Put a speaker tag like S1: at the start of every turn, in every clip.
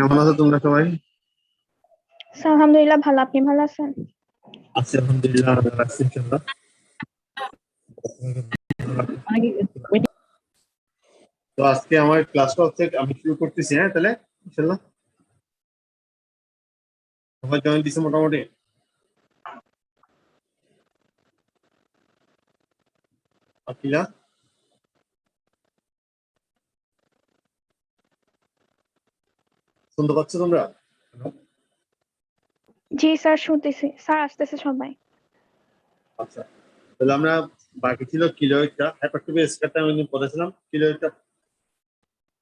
S1: কেমন আছো তোমরা সবাই?
S2: আলহামদুলিল্লাহ ভালো, আপনি ভালো আছেন?
S1: আছি আলহামদুলিল্লাহ, আল্লাহ রাখছি ইনশাআল্লাহ। তো আজকে আমার ক্লাসটা হচ্ছে আমি শুরু করতেছি, হ্যাঁ তাহলে ইনশাআল্লাহ সবাই জয়েন দিছে মোটামুটি। আকিলা, শুনতে পাচ্ছ তোমরা?
S2: জি স্যার, শুনতেছি স্যার, আসতেছে সবাই।
S1: আচ্ছা, তাহলে আমরা বাকি ছিল কিলোয়েডটা, হাইপারট্রফি স্কয়ারটা আমি পড়েছিলাম, কিলোয়েডটা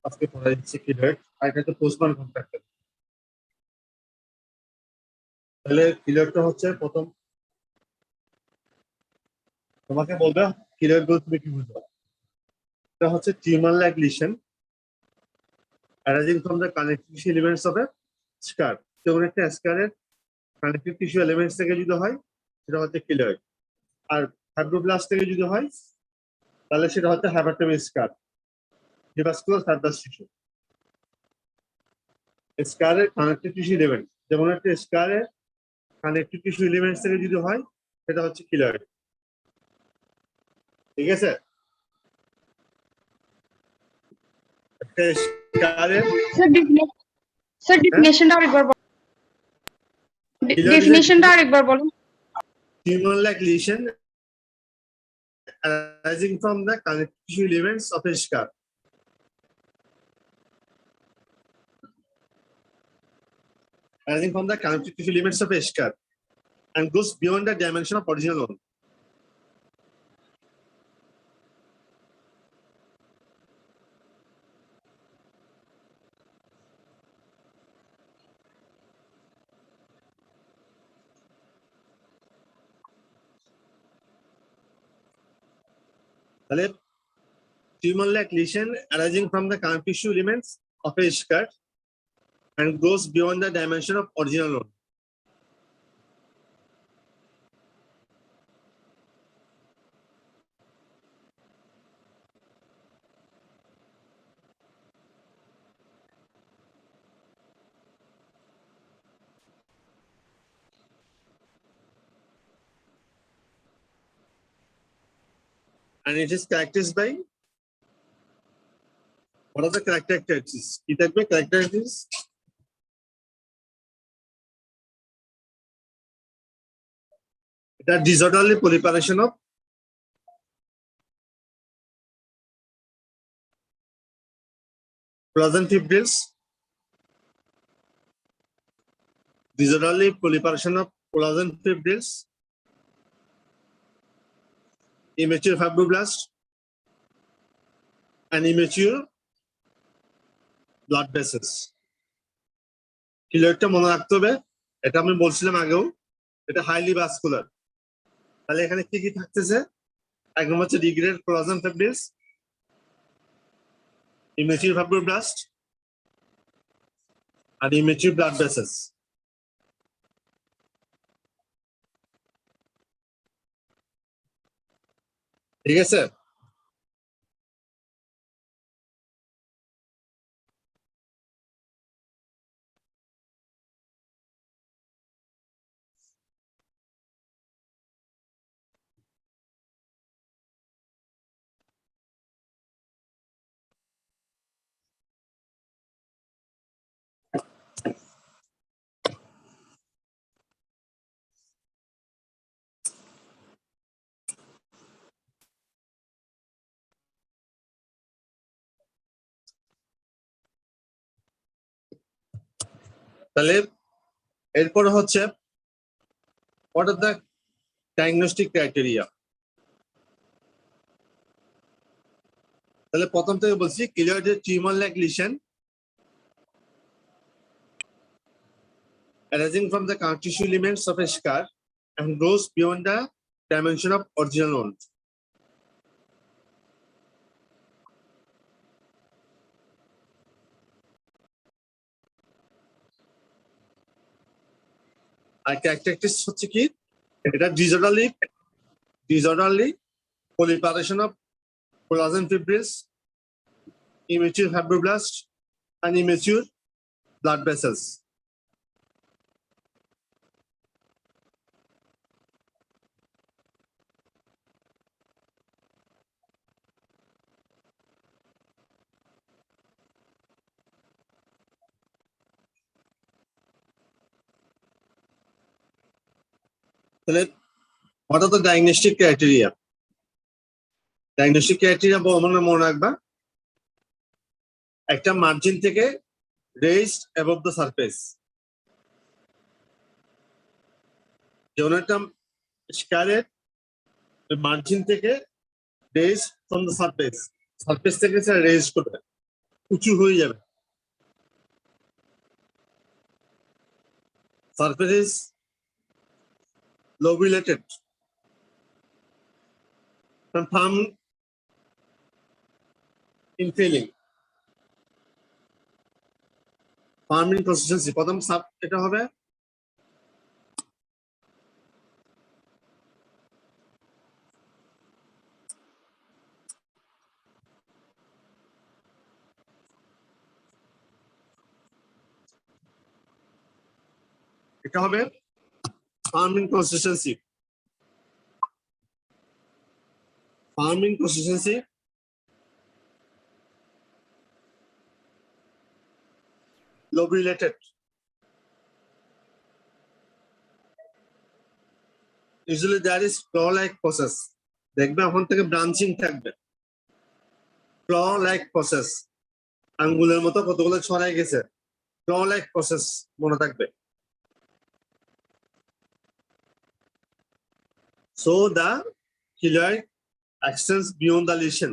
S1: আজকে পড়া দিচ্ছি। কিলোয়েড আর এটা তো পোস্টম্যান কন্ট্রাক্টর। তাহলে কিলোয়েডটা হচ্ছে প্রথম তোমাকে বলবে কিলোয়েড বলতে তুমি কি বুঝো। এটা হচ্ছে tumour like lesion arising from the connective tissue elements of a scar. যেমন একটা স্কারের কানেক্টিভ টিস্যু এলিমেন্টস থেকে যদি হয় সেটা হচ্ছে কিলোয়েড, আর ফাইব্রোব্লাস্ট থেকে যদি হয় তাহলে সেটা হচ্ছে হ্যাপাটোমি স্কার, নেভাসকুলার ফাইব্রাস টিস্যু। স্কারের কানেক্টিভ টিস্যু এলিমেন্ট, যেমন একটা স্কারের কানেক্টিভ টিস্যু এলিমেন্টস থেকে যদি হয় সেটা হচ্ছে কিলোয়েড। ঠিক আছে? একটা স্কারের
S3: স্যার ডেফিনেশনটা আরেকবার বলুন। ডেফিনেশনটা আরেকবার বলুন।
S1: Tumour like lesion arising from the connective tissue elements of a scar. Arising from the connective tissue elements of a scar and goes beyond the dimension of original one. তাহলে tumor like lesion arising from the connective tissue elements of a scar and goes beyond the dimension of original one. And it is characterized by, what are the characteristics? কি থাকবে characteristics? এটা disorderly proliferation of collagen fibrils, disorderly proliferation of collagen fibrils, immature fibroblast, and immature blood vessels. কিলোয়েডটা মনে রাখতে হবে, এটা আমি বলছিলাম আগেও, এটা হাইলি ভাস্কুলার। তাহলে এখানে কি কি থাকতেছে? এক নম্বর হচ্ছে degraded collagen fibrils, immature fibroblast, and immature blood vessels. ঠিক আছে? তাহলে এরপরে হচ্ছে what are the diagnostic criteria? তাহলে প্রথম থেকে বলছি, কিলোয়েডের tumour like lesion arising from the connective tissue elements of a scar and goes beyond the dimension of original one. আর ক্যারেক্টারিস্টিক্স হচ্ছে কি, এটা disorderly proliferation of collagen fibrils, immature fibroblast, and immature blood vessels. What are the diagnostic criteria? Diagnostic criteria মনে রাখবা একটা margin থেকে raised above the surface. যেমন একটা স্কালের মার্জিন থেকে raised from the surface. Surface থেকে সেটা রেজ করবে, উঁচু হয়ে যাবে। Surface is lobulated and firm in feeling. Firm in consistency. প্রথম সাব এটা হবে firm in consistency. Firm in consistency. Lobulated. Usually there is claw-like process. দেখবে ওখান থেকে ব্রাঞ্চিং থাকবে। claw-like process. আঙ্গুলের মতো কতগুলো ছড়াই গেছে। claw-like process মনে থাকবে। So the keloid extends beyond the lesion.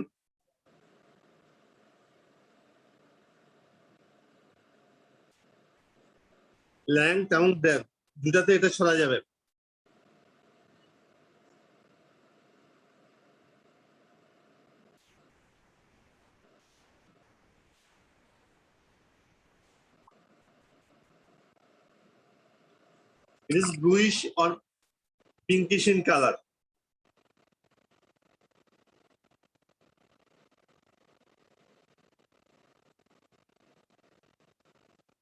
S1: Length এবং depth দুটাতে এটা ছড়া যাবে। It is bluish or pinkish in color.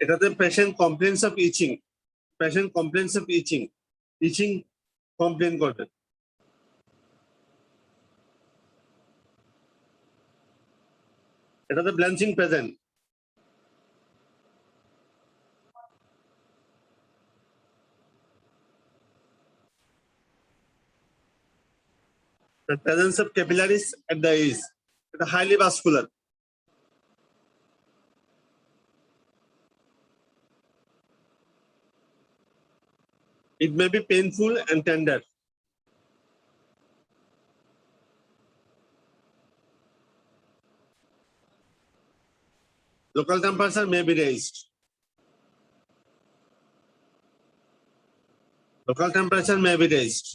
S1: এটাতে patient complaints of itching. Patient complaints of itching. Itching complain করবে। এটাতে blanching present. The presence of capillaries at the edge. It's highly vascular. It may be painful and tender. Local temperature may be raised. Local temperature may be raised.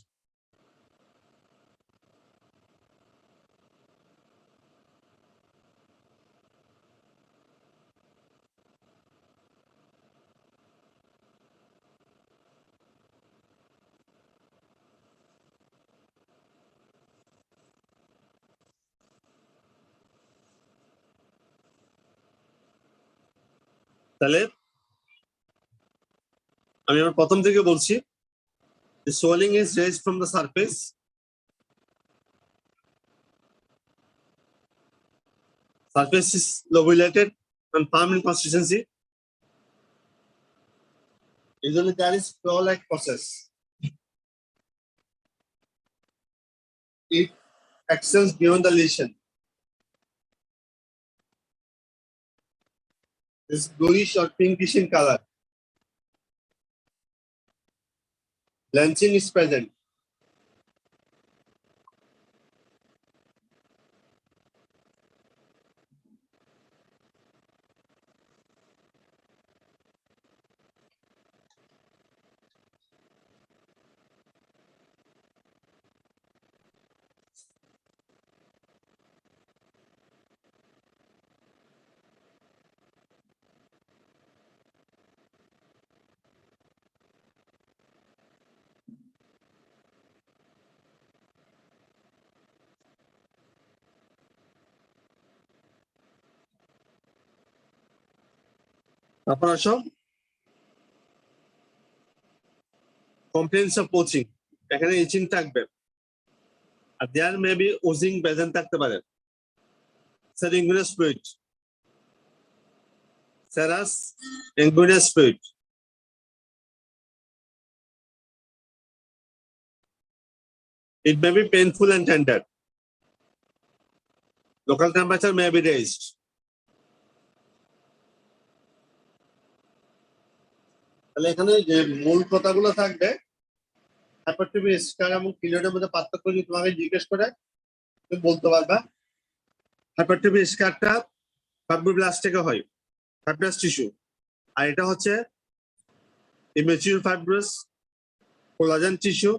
S1: তাহলে আমি আমার প্রথম থেকে বলছি, the swelling is raised from the surface. Surface is lobulated and firm in consistency. Usually there is claw-like process. It extends beyond the lesion. It's bluish or pinkish in color. Blanching is present. তারপর আসো compliance of poaching, এখানে itching থাকবে আর there may be oozing present থাকতে পারে। স্যার sanguineous fluid, serous sanguineous fluid, it may be painful and tender, local temperature may be raised. তাহলে এখানে যে মূল কথাগুলো থাকবে, হাইপারট্রফি স্কার এবং কিলোয়েডের মধ্যে পার্থক্য যদি তোমাকে জিজ্ঞেস করে তুমি বলতে পারবা। হাইপারট্রফি স্কারটা ফাইব্রোব্লাস্ট থেকে হয়, ফাইব্রাস টিস্যু, আর এটা হচ্ছে ইমেচিউর ফাইব্রাস কোলাজেন টিস্যু,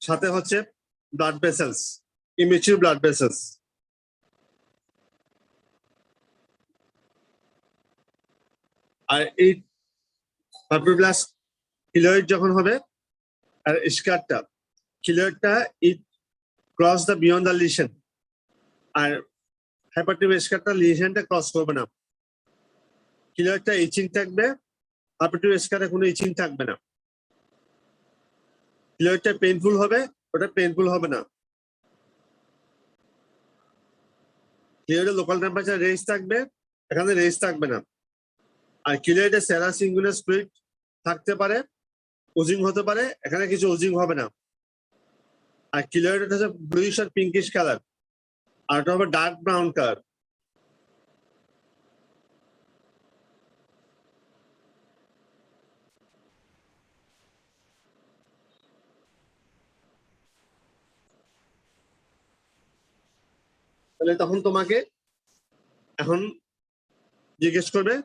S1: সাথে হচ্ছে blood vessels, immature blood vessels. আর এই ফাইব্রোব্লাস্ট কিলোয়েড যখন হবে আর স্কারটা, কিলোয়েডটা it cross the beyond the lesion, আর হাইপারট্রফি স্কারটা লিশনটা ক্রস করবে না। কিলোয়েডটা ইচিং থাকবে, হাইপারট্রফি স্কারে কোনো ইচিং থাকবে না। কিলোয়েডটা পেইনফুল হবে, ওটা পেইনফুল হবে না। কিলোয়েডের লোকাল টেম্পারেচার রেঞ্জ থাকবে, এখানে রেঞ্জ থাকবে না। আর কিলোয়েডের সেরাস ইনগুইনাস ফ্লুইড থাকতে পারে, ওজিং হতে পারে, এখানে কিছু ওজিং হবে না। আর কিলোয়েড হচ্ছে ব্লুইশ আর পিঙ্কিশ কালার, আর এটা হবে ডার্ক ব্রাউন কালার। তাহলে তখন তোমাকে এখন জিজ্ঞেস করবে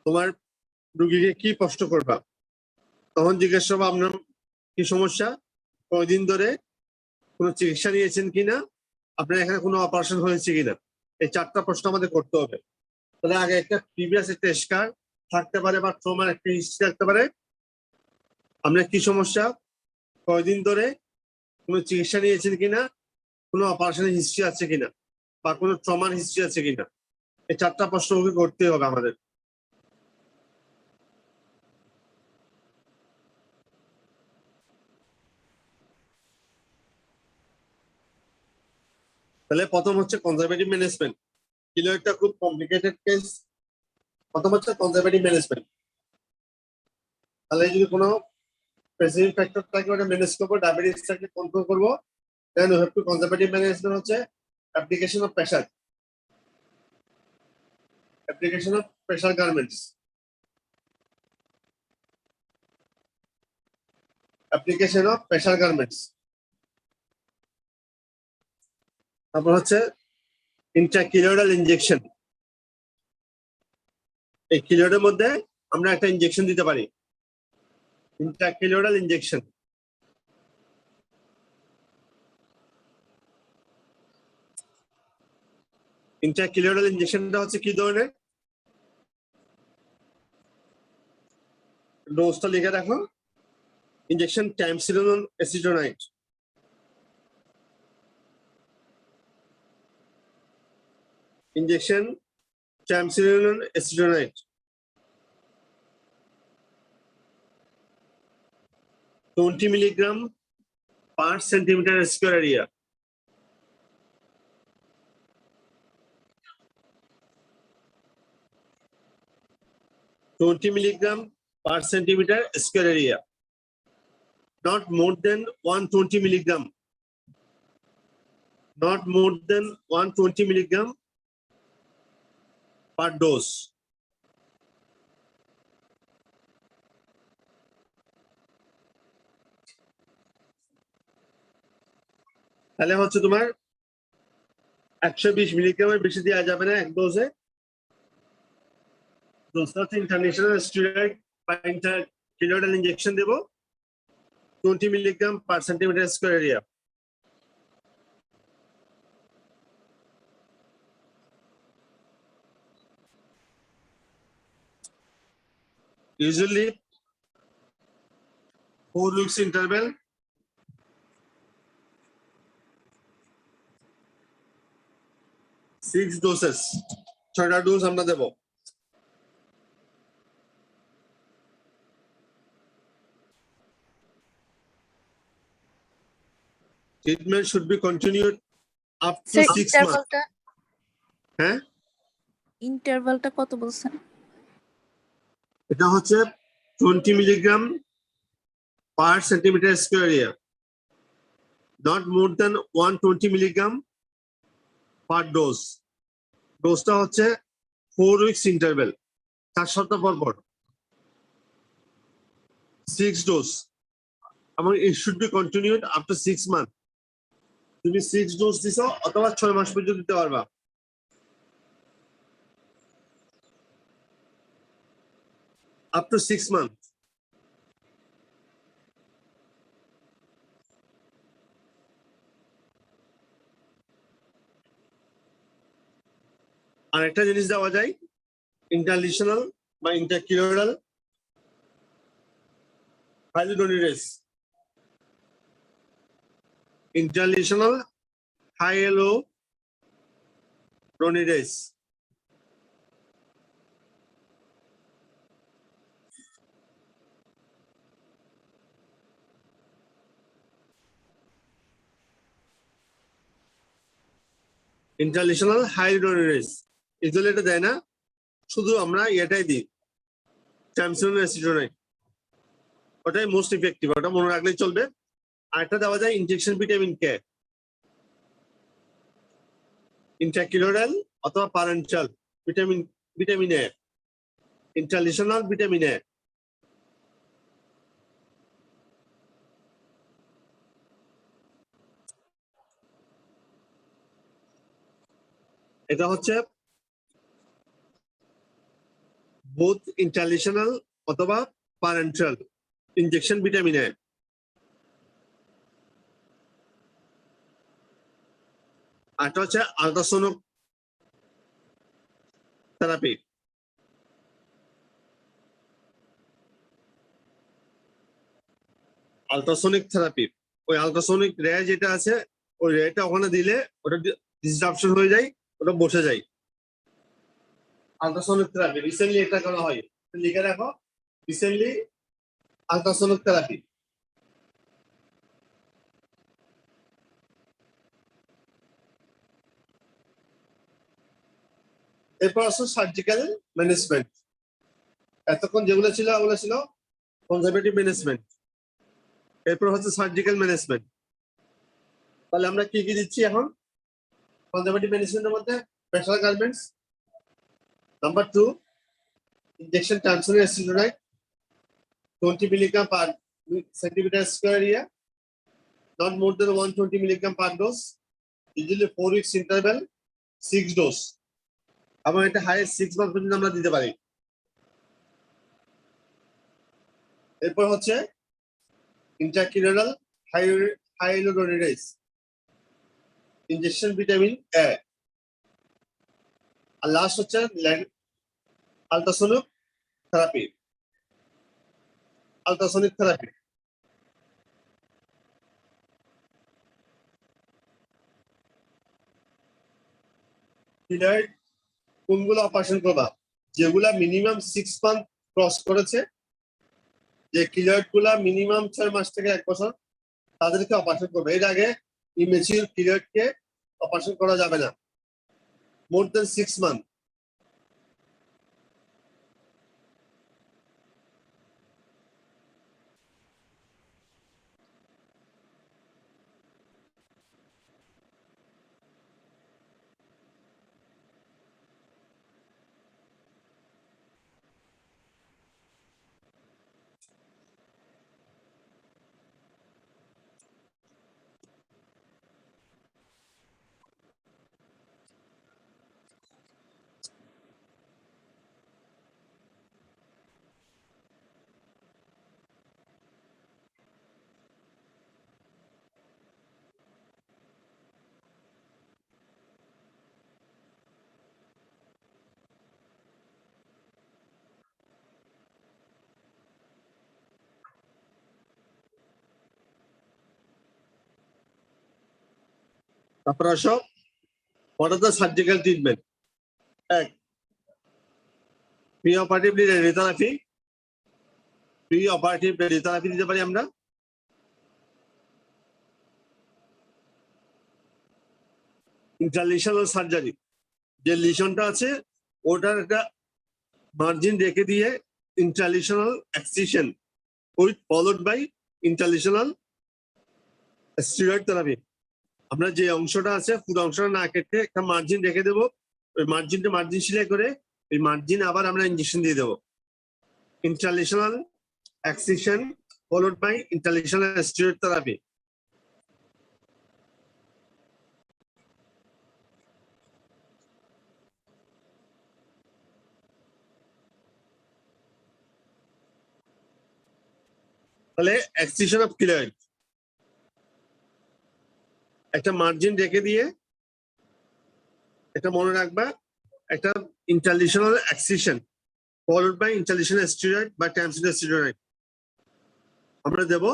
S1: তোমার রুগীকে কি প্রশ্ন করবা, তখন জিজ্ঞেস করবো আপনার কি সমস্যা, কয়দিন ধরে কোনো চিকিৎসা নিয়েছেন কিনা, আপনার এখানে কোনো অপারেশন হয়েছে কিনা, এই 4টা প্রশ্ন আমাদের করতে হবে। তাহলে আগে একটা প্রিভিয়াস একটা স্কার থাকতে পারে বা ট্রমার একটা হিস্ট্রি থাকতে পারে, আপনার কি সমস্যা, কয়দিন ধরে কোনো চিকিৎসা নিয়েছেন কিনা, কোনো অপারেশনের হিস্ট্রি আছে কিনা, বা কোনো ট্রমার হিস্ট্রি আছে কিনা, এই 4টা প্রশ্ন করতে হবে আমাদের। তাহলে প্রথম হচ্ছে কনজারভেটিভ ম্যানেজমেন্ট, কিলোয়েডটা খুব কমপ্লিকেটেড কেস। প্রথম হচ্ছে কনজারভেটিভ ম্যানেজমেন্ট, তাহলে যদি কোনো স্পেসিফিক ফ্যাক্টর থাকে ওটা ম্যানেজ করবো, ডায়াবেটিসটাকে কন্ট্রোল করবো, then we have to conservative management হচ্ছে application of pressure, application of pressure garments, application of pressure garments. তারপর হচ্ছে ইন্ট্রাকিলোইডাল ইনজেকশন, এই কিলোয়েডের মধ্যে আমরা একটা ইনজেকশন দিতে পারি, ইন্ট্রাকিলোইডাল ইনজেকশন। ইন্ট্রাকিলোইডাল ইনজেকশনটা হচ্ছে কি ধরনের, ডোজটা লিখে রাখো, injection ট্যামসিলোন এসিডোনাইট, injection ট্যামসিলোন এসিডোনাইট 20 milligram per centimeter square area, milligram per centimeter square area, not more than 120 milligram, not more than 120 milligram per dose. তাহলে হচ্ছে তোমার 120 মিলিগ্রামের বেশি দেওয়া যাবে না এক ডোজে। ডোজটা হচ্ছে ইন্টারন্যাশনাল স্টেরয়েড বা ইন্ট্রাকিলোইডাল ইনজেকশন দেব 20 milligram per centimeter square area. Usually 4 weeks interval, 6 doses, 6টা ডোজ আমরা দেব। Treatment should be continued up to
S4: sir
S1: 6 month. হ্যাঁ,
S4: ইন্টারভালটা কত বলছেন?
S1: এটা হচ্ছে 20 milligram per centimetre square area, not more than 120 milligram per dose. ডোজটা হচ্ছে 4 উইকস ইন্টারভেল, 4 সপ্তাহ পর পর 6 ডোজ, এবং it should be continued up two 6 month. তুমি 6 ডোজ দিছো অথবা 6 মাস পর্যন্ত দিতে পারবা। Up to 6 month. আর একটা জিনিস দেওয়া যায়, ইন্টারলিশনাল বা ইন্টারকিউরাল হাইলুরোনিডেস। ইন্টারলিশনাল হাইলুরোনিডেস। ইন্টারলিশনাল হাইলুরোনিডেস ইজলে এটা দেয় না, শুধু আমরা এটাই দিই, ট্যামসিনোন অ্যাসিডোনাইট। ওটাই মোস্ট ইফেক্টিভ, ওটা মনে রাখলেই চলবে। আর একটা দেওয়া যায় ইনজেকশন ভিটামিন কে, ইন্ট্রাকিউরাল অথবা parenteral vitamin A, intralesional vitamin A. এটা হচ্ছে বোথ ইন্টারলিশনাল অথবা প্যারেন্টাল ইনজেকশন ভিটামিন এ। আরটা হচ্ছে আল্ট্রাসোনিক থেরাপি। আল্ট্রাসোনিক থেরাপি, ওই আল্ট্রাসোনিক রে যেটা আছে, ওই রেটা ওখানে দিলে ওটা ডিসরাপশন হয়ে যায়, ওটা বসে যায়। আল্ট্রাসোনিক থেরাপি রিসেন্টলি এটা করা হয়, লিখে রাখো, রিসেন্টলি আল্ট্রাসোনিক থেরাপি। এরপর আসো সার্জিক্যাল ম্যানেজমেন্ট। এতক্ষণ যেগুলো ছিল ওগুলো ছিল কনজারভেটিভ ম্যানেজমেন্ট, এরপর হচ্ছে সার্জিক্যাল ম্যানেজমেন্ট। তাহলে আমরা কি কি দিচ্ছি এখন কনজারভেটিভ ম্যানেজমেন্টের মধ্যে? Special garments. Number 2, injection triamcinolone acetonide 20 milligram per centimetre square area, not more than 120 milligram per dose, usually 4 weeks interval, 6 dose, এবং এটা হাইয়েস্ট 6 মান্থ পর্যন্ত আমরা দিতে পারি। এরপর হচ্ছে ইন্ট্রাকিউরাল হাইলুরোনিডেস, ইনজেকশন ভিটামিন এ। আর লাস্ট হচ্ছে ultrasonic therapy. Ultrasonic therapy keloid কোনগুলো অপারেশন করবা? যেগুলা মিনিমাম 6 মান্থ ক্রস করেছে, যে কিলয়েড গুলা মিনিমাম 6 মাস থেকে 1 বছর, তাদেরকে অপারেশন করবে। এর আগে ইমেচিউর কিলয়েড কে অপারেশন করা যাবে না, মোর দেন 6 মান্থ। তারপর আসো, what are the surgical treatment? এক, প্রিঅপারেটিভ রেডিওথেরাপি। প্রিঅপারেটিভ রেডিওথেরাপি দিতে পারি আমরা। ইন্টারলিশনাল সার্জারি, যে লিশনটা আছে ওটার একটা মার্জিন রেখে দিয়ে intralesional excision with followed by intralesional steroid therapy. আমরা যে অংশটা আছে পুরো অংশটা না কেটে একটা মার্জিন রেখে দেবো, ওই মার্জিনটা মার্জিন সেলাই করে ওই মার্জিন আবার আমরা ইঞ্জেকশন দিয়ে দেবো। Intralesional excision followed by intralesional steroid therapy. তাহলে এক্সিশন অফ কিলয়েড, একটা মার্জিন রেখে দিয়ে এটা মনে রাখবা, একটা intralesional excision followed by intralesional steroid বা ট্যামসিডাল স্টেরয়েড আমরা দেব।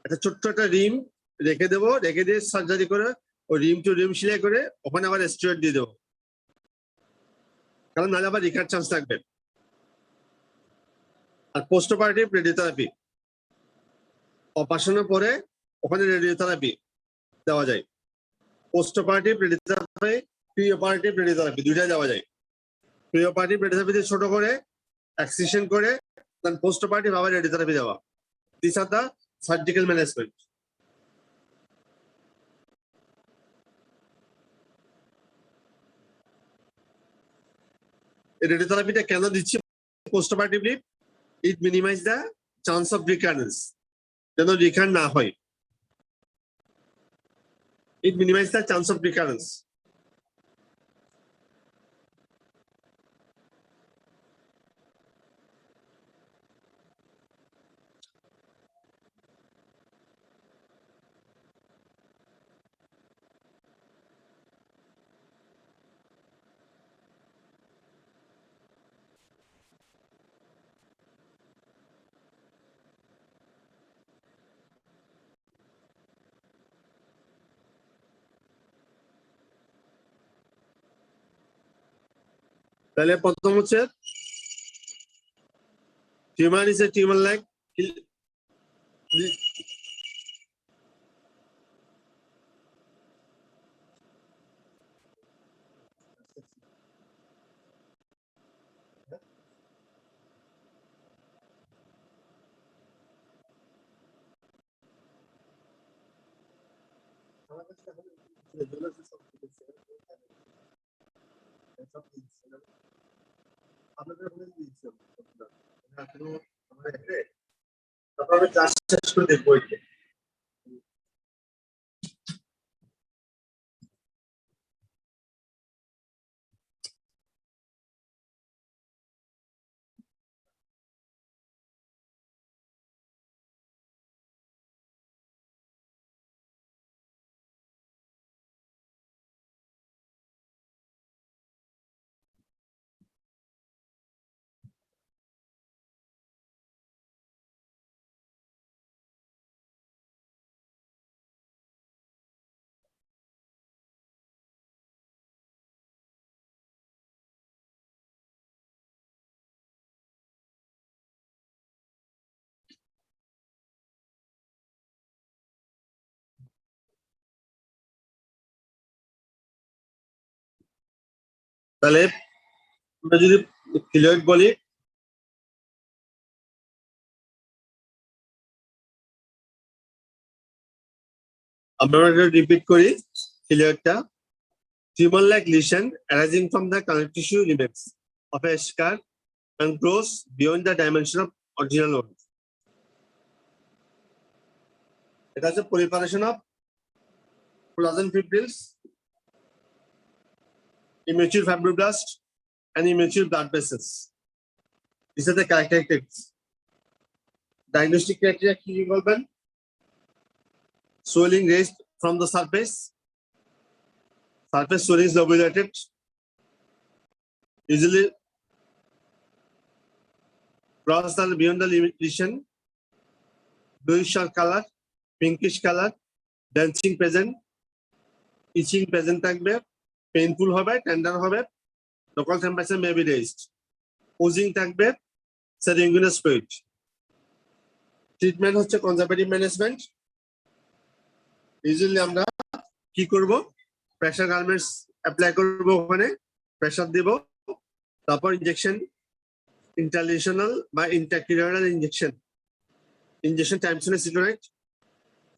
S1: একটা ছোট্ট একটা রিম রেখে দেবো, রেখে দিয়ে সার্জারি করে ওই রিম টু রিম সেলাই করে ওখানে আবার স্টেরয়েড দিয়ে দেবো, কারণ নাহলে আবার রিকার চান্স থাকবে। আর পোস্ট অপারেটিভ রেডিওথেরাপি, অপারেশনের পরে ওখানে রেডিওথেরাপি দেওয়া যায়। Post operative radiotherapy, pre operative radiotherapy দুইটাই দেওয়া যায়। প্রি অপারেটিভ রেডিওথেরাপি ছোট করে এক্সিশন করে দেন পোস্ট অপারেটিভ আবার রেডিওথেরাপি দেওয়া। This are the surgical management. রেডিওথেরাপিটা কেন দিচ্ছি post operatively? It minimise the chance of recurrence, যেন রিকার না হয়। It minimizes the chance of recurrence. তাহলে প্রথম হচ্ছে tumour is a tumour like তারপরে ক্লাস শেষ করে দেখবো। তাহলে আমরা যদি কিলয়েড বলি, আমরা রিপিট করি কিলয়েডটা tumor like lesion arising from the connective tissue limits of a scar and grows beyond the dimension of original one. It has a proliferation of collagen fibrils, immature fibroblasts, and immature blood vessels. These are the characteristics. Diagnostic criteria key involvement: swelling raised from the surface. Surface swelling is lobulated, usually cross the beyond the lesion, bluish color, pinkish color, dancing present, itching present থাকবে, painful হবে, tender হবে, local temperature may be raised, oozing থাকবে, sanguineous fluid. Treatment হচ্ছে conservative management. Usually আমরা কি করব? Pressure garments apply করবো, ওখানে প্রেসার দিব, তারপর ইনজেকশন ইন্টারলেশনাল বা ইন্টারক্রিনাল injection টাইমসন সিটোনাইট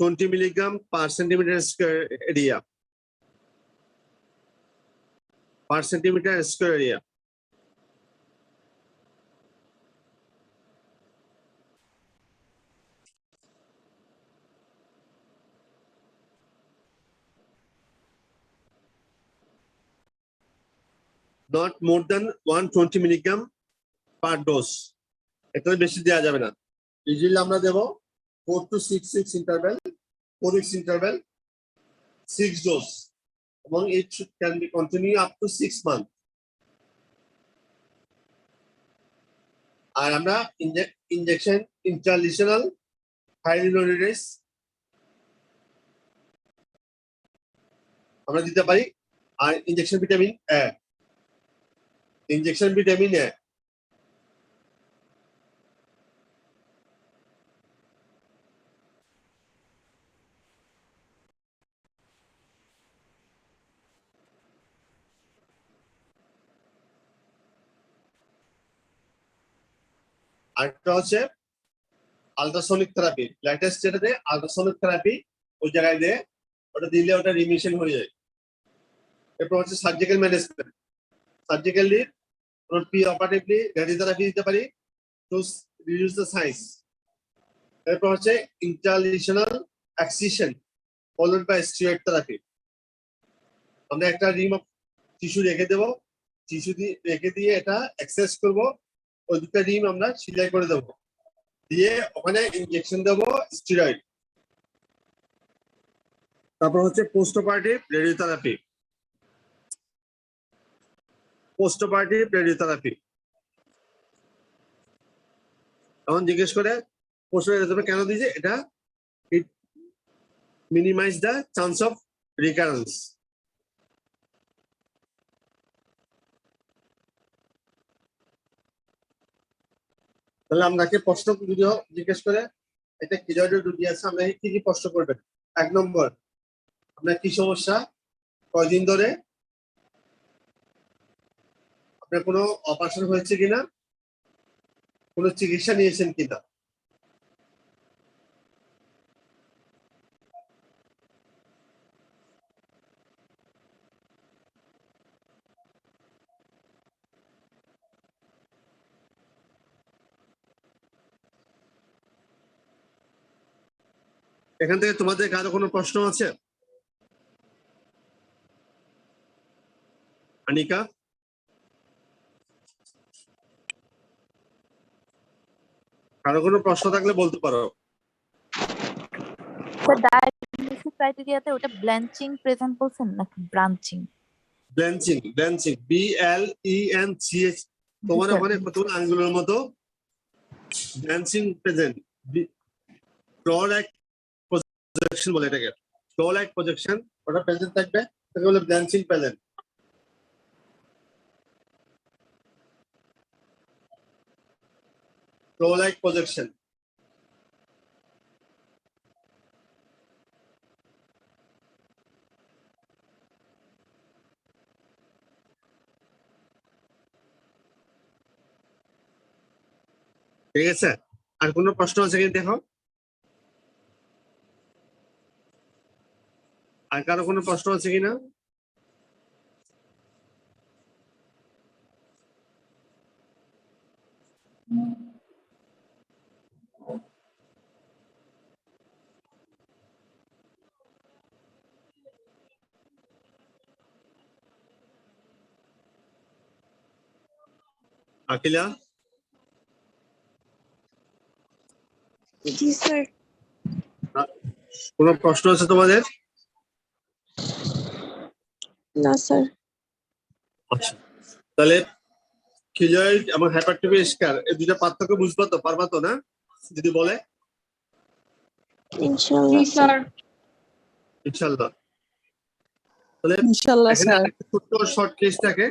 S1: 20 milligram per centimeter square area. Per centimeter square area. Not more than 120 milligram per dose. এটা বেশি দেওয়া যাবে না। ইউজুয়ালি আমরা দেব 4 to 6 interval, 4 weeks interval, 6 dose. Among it can be continue up to 6 months. আর আমরা injection ইন্টারলেশনাল হাইড্রোলোরেস আমরা দিতে পারি, আর ইনজেকশন ভিটামিন এ, আরেকটা হচ্ছে আলট্রাসনিক থেরাপি, লেটেস্ট যেটা দেয় আলট্রাসনিক থেরাপি, ওই জায়গায় দিয়ে ওটা দিলে ওটা রিমিশন হয়ে যায়। এরপর হচ্ছে surgical management, surgically pre operatively radiotherapy দিতে পারি টু রিডিউস দ্য সাইজ। এরপর হচ্ছে intralesional excision followed by steroid therapy. আমরা একটা রিম অফ টিস্যু রেখে দেবো, টিস্যু দিয়ে রেখে দিয়ে এটা এক্সেস করব, ওই দুটো রিম আমরা সেলাই করে দেবো, দিয়ে ওখানে ইনজেকশন দেবো স্টেরয়েড। তারপর হচ্ছে পোস্ট অপারেটিভ রেডিওথেরাপি, এখন জিজ্ঞেস করে পোস্ট রেডিওথেরাপি কেন দিয়েছে, এটা it minimise the chance of recurrence. তাহলে আপনাকে প্রশ্ন যদি জিজ্ঞেস করে এটা কিলোয়েডের রুগী আছে, আমরা কি কি প্রশ্ন করবেন? 1 নম্বর, আপনার কি সমস্যা, কয়দিন ধরে, আপনার কোনো অপারেশন হয়েছে কিনা, কোনো চিকিৎসা নিয়েছেন কিনা। এখান থেকে তোমাদের কারো কোনো প্রশ্ন আছে? আনিকা, কারো কোনো প্রশ্ন থাকলে বলতে পারো।
S4: স্যার ডায়াগনোসিস ক্রাইটেরিয়াতে ওটা ব্ল্যাঞ্চিং প্রেজেন্ট বলছেন নাকি ব্রাঞ্চিং?
S1: ব্ল্যাঞ্চিং, BLENCH, তোমার ওখানে কতগুলো আঙ্গুলের মতো blanching present, claw like projection বলে এটাকে, ক্ল লাইক প্রজেকশন, ওটা প্রেজেন্ট থাকবে, তাকে বলে blanching present. Claw like projection. ঠিক আছে, আর কোনো প্রশ্ন আছে কি দেখো, আর কারো কোনো প্রশ্ন আছে কিনা? আকিলা,
S2: জি স্যার।
S1: কোনো প্রশ্ন আছে তোমাদের?
S2: না স্যার।
S1: আচ্ছা, তাহলে কিলয়েড এবং হাইপারট্রফি স্কার এই দুটো পার্থক্য বুঝবা তো, পারবা তো না যদি বলে?
S2: ইনশাআল্লাহ
S3: জি স্যার।
S1: ইনশাআল্লাহ। তাহলে
S5: ইনশাআল্লাহ
S1: এখানে
S5: স্যার।
S1: একটা ছোট্ট শর্ট কেস থাকে,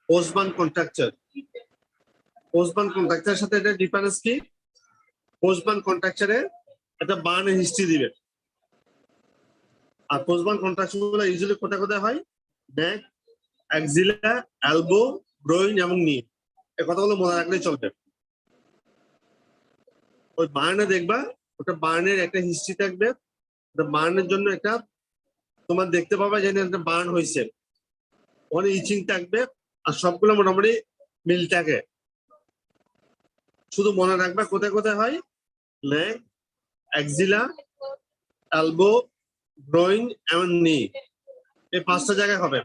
S1: পোস্টবান কন্ট্রাকচার। পোস্টবান কন্ট্রাকচারের সাথে এটা ডিফারেন্স কি? পোস্টবান কন্ট্রাকচারে একটা বার্ন হিস্ট্রি দিবে, আর পোস্টবান কন্ট্রাকশন গুলো ইউজুয়ালি কোথায় কোথায় হয়? নেক, অ্যাক্সিলা, এলবো, গ্রোইন এবং নি। এই কথাগুলো মনে রাখলেই চলবে। ওই বার্নে দেখবা, ওটা বার্নের একটা হিস্ট্রি থাকবে, ওটা বার্নের জন্য একটা তোমার দেখতে পাবা যে একটা বার্ন হয়েছে, ওখানে ইচিং থাকবে, আর সবগুলো মোটামুটি মিল থাকে। শুধু মনে রাখবা কোথায় কোথায় হয়, নেক, অ্যাক্সিলা, এলবো, গ্রোইন এবং নি, এই 5টা জায়গায় হবে।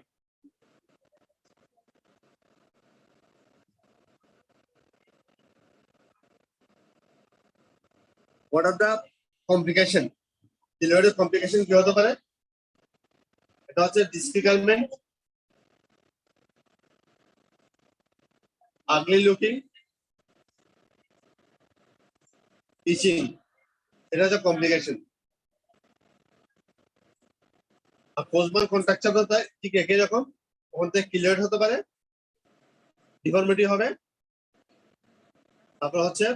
S1: What are the complication? ডেলিভারির কমপ্লিকেশন কি হতে পারে? এটা হচ্ছে ডিসফিগারমেন্ট, আগলি লুকিং, ইচিং, এটা হচ্ছে কমপ্লিকেশন। আর পোস্টবান কন্ট্রাকচার ঠিক একই রকম, ওখান থেকে কিলিয়ার হতে পারে, ডিফর্মিটি হবে, তারপর হচ্ছে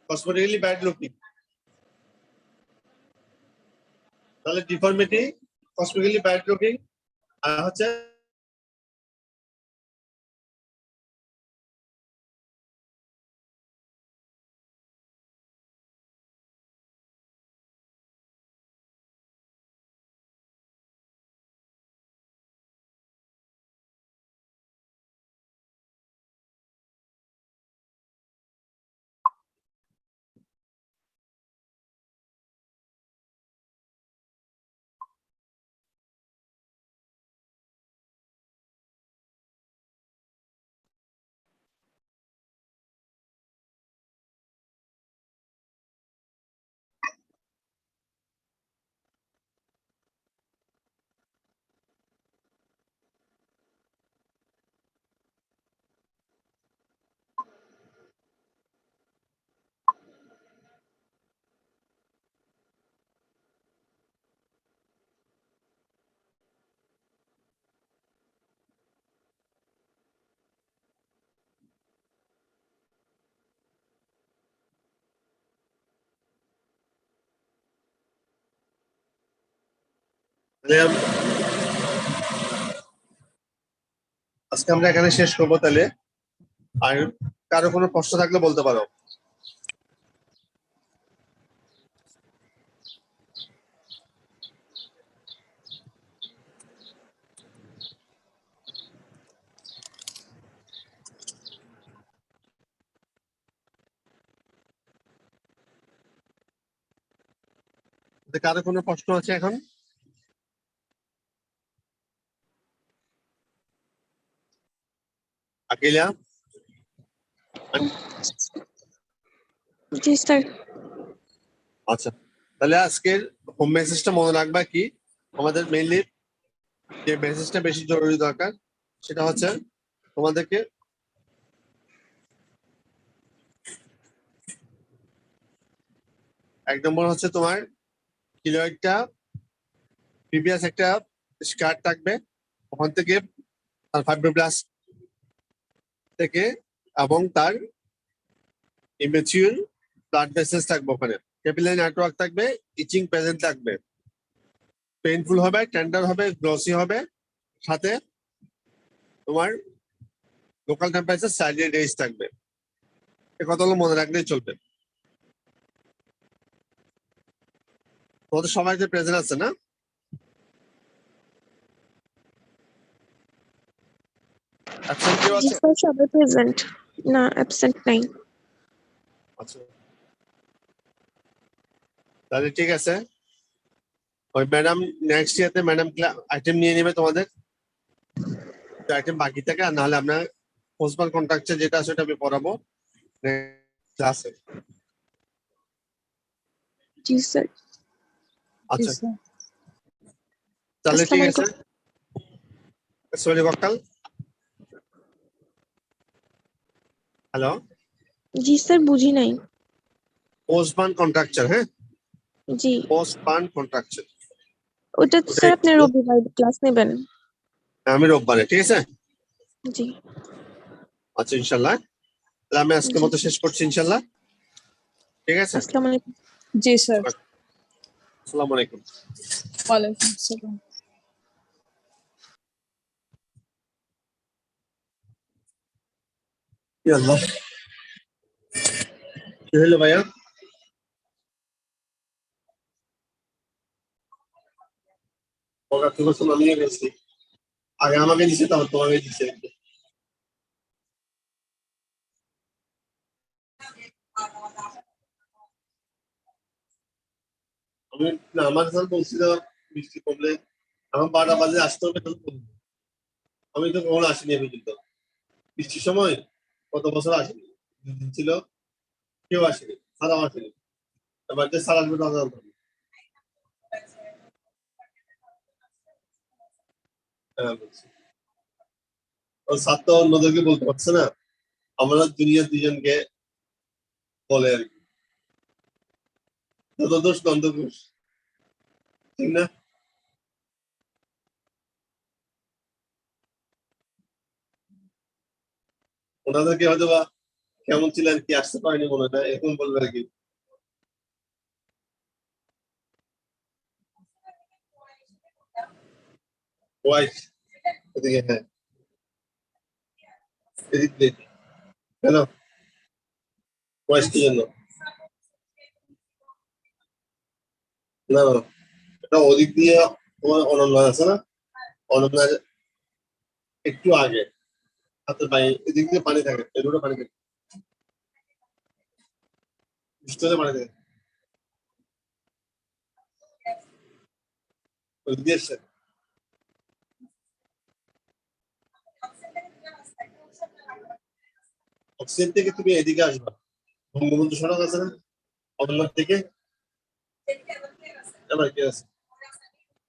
S1: কসমেটিক্যালি ব্যাড লুকিং। তাহলে ডিফর্মিটি, কসমেটিক্যালি ব্যাড লুকিং, আর হচ্ছে আজকে আমরা এখানে শেষ করবো তাহলে। আর কারো কোনো প্রশ্ন থাকলে বলতে পারো। কারো কোনো প্রশ্ন আছে এখন? আকিলা?
S2: জি স্যার।
S1: আচ্ছা, তাহলে আজকের হোম মেসেজটা মনে রাখবা কি, আমাদের মেইনলি যে মেসেজটা বেশি জরুরি দরকার সেটা হচ্ছে তোমাদেরকে এক নম্বর হচ্ছে তোমার কিলোয়েডটা প্রিভিয়াস একটা স্কার্ট থাকবে, ওখান থেকে তার ফাইব্রোব্লাস্ট থেকে এবং তার ইমেচিউর ব্লাড ভেসেলস থাকবে, ওখানে ক্যাপিলারি নেটওয়ার্ক থাকবে, ইচিং প্রেজেন্ট থাকবে, পেইনফুল হবে, টেন্ডার হবে, গ্লসি হবে, সাথে তোমার লোকাল টেম্পারেচার সাইডে রেঞ্জ থাকবে। এ কথাগুলো মনে রাখলেই চলবে। তোমাদের সবাই যে প্রেজেন্ট আছে না? অ্যাবসেন্ট কেউ
S2: জি
S1: আছে?
S2: স্যার, সবাই প্রেজেন্ট। না, অ্যাবসেন্ট নাই।
S1: আচ্ছা, তাহলে ঠিক আছে। ওই ম্যাডাম নেক্সট ইয়ারতে ম্যাডাম আইটেম নিয়ে নেবে তোমাদের, আইটেম বাকি থাকে, আর নাহলে আপনার পোস্টবান কন্ট্রাকচার যেটা আছে ওটা আমি পড়াবো ক্লাসে।
S2: জি স্যার।
S1: আচ্ছা, তাহলে ঠিক আছে। সরি বক্কাল। হ্যালো,
S2: জি স্যার, বুঝি নাই।
S1: পোস্টবান কন্ট্রাকচার, হ্যাঁ,
S2: জি,
S1: পোস্টবান কন্ট্রাকচার
S2: ওটা তো স্যার আপনি রবিবার ক্লাস নেবেন।
S1: আমি রোববারে, ঠিক আছে।
S2: জি।
S1: আচ্ছা, ইনশাল্লাহ। তাহলে আমি আজকের মতো শেষ করছি ইনশাল্লাহ। ঠিক আছে,
S2: আসসালামু আলাইকুম।
S5: জি স্যার।
S1: আসসালামু আলাইকুম।
S5: ওয়ালাইকুম আসসালাম।
S1: কি আল্লাহ, কি হলো ভাইয়া? ওরা তো বলছো আমি নিয়ে গেছি, আগে আমাকে দিছে তারপর তোমাকে দিছে। আমি না, আমার স্যার বলছিল বৃষ্টি কমলে আমার 12টা বাজে আসতে হবে, তাহলে বলবো। আমি তো কখনো আসিনি আমি, কিন্তু বৃষ্টির সময় কত বছর আসিনি, 2 দিন ছিল কেউ আসেনি, সারাও আসেনি। এবার যে সারা আসবে তারা জানতো না। হ্যাঁ বলছি, ও স্যার তো অন্যদেরকে বলতে পারছে না, আমরা জুনিয়র 2জনকে বলে আর কি, যত দোষ গন্ধ দোষ, ঠিক না? ওনাদেরকে হয়তো বা কেমন ছিলেন কি আসতে পারেনি মনে হয়, এরকম বলবে আর কি। হোয়াইট, এদিকে হ্যাঁ, এদিক দিয়ে কেন হোয়াইট কি জন্য? না না, এটা ওদিক দিয়ে তোমার অনন্য আছে না, অনন্য একটু আগে হাতের পানি, এদিক দিয়ে পানি থাকে, এগুলো পানি থাকে, বৃষ্টি হলে পানি থাকে, ওদিক দিয়ে এসছে। অক্সিজেন থেকে তুমি এদিকে আসবা, বঙ্গবন্ধু সড়ক আছে না, অমরনাথ থেকে এবার কি আছে,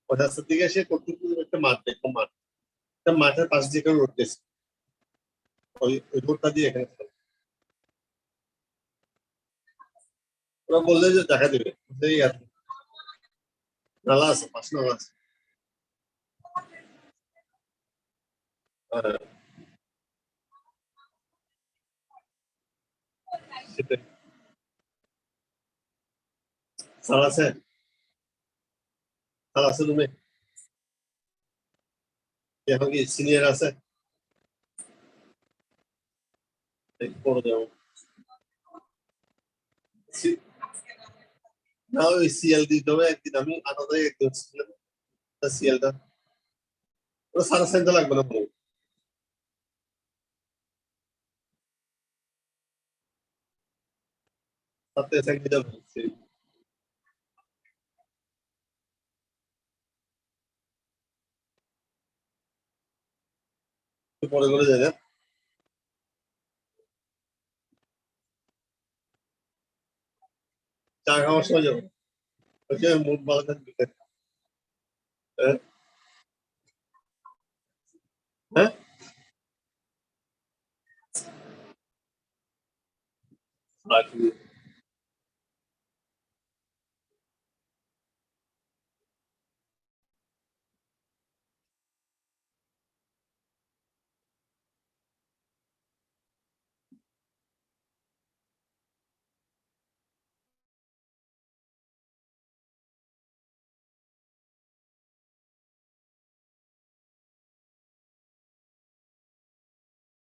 S1: ওই রাস্তার দিকে এসে কতটুকু একটা মাঠ দেখো, মাঠ, একটা মাঠের পাশ দিয়ে রোড গেছে, ওই রোডটা দিয়ে এখানে চলো। ওরা বললে যে দেখা দেবে, বুঝতেই আছে, নালা আছে, পাশ নালা আছে। হ্যাঁ, সেটাই। স্যার আছে, স্যার আছে তুমি এখন কি সিনিয়র আছে? পড়ে যাবো না, ওই সিএল দিতে হবে একদিন, আমি আলাদা একদিন সিএলটা, ওরা সারা সাইনটা লাগবে না পুরো, সাথে সাইন দিতে হবে। পরে করে যায় না, চা খাওয়ার সময় যাবো, ওই যে মুড ভালো থাকবে। হ্যাঁ?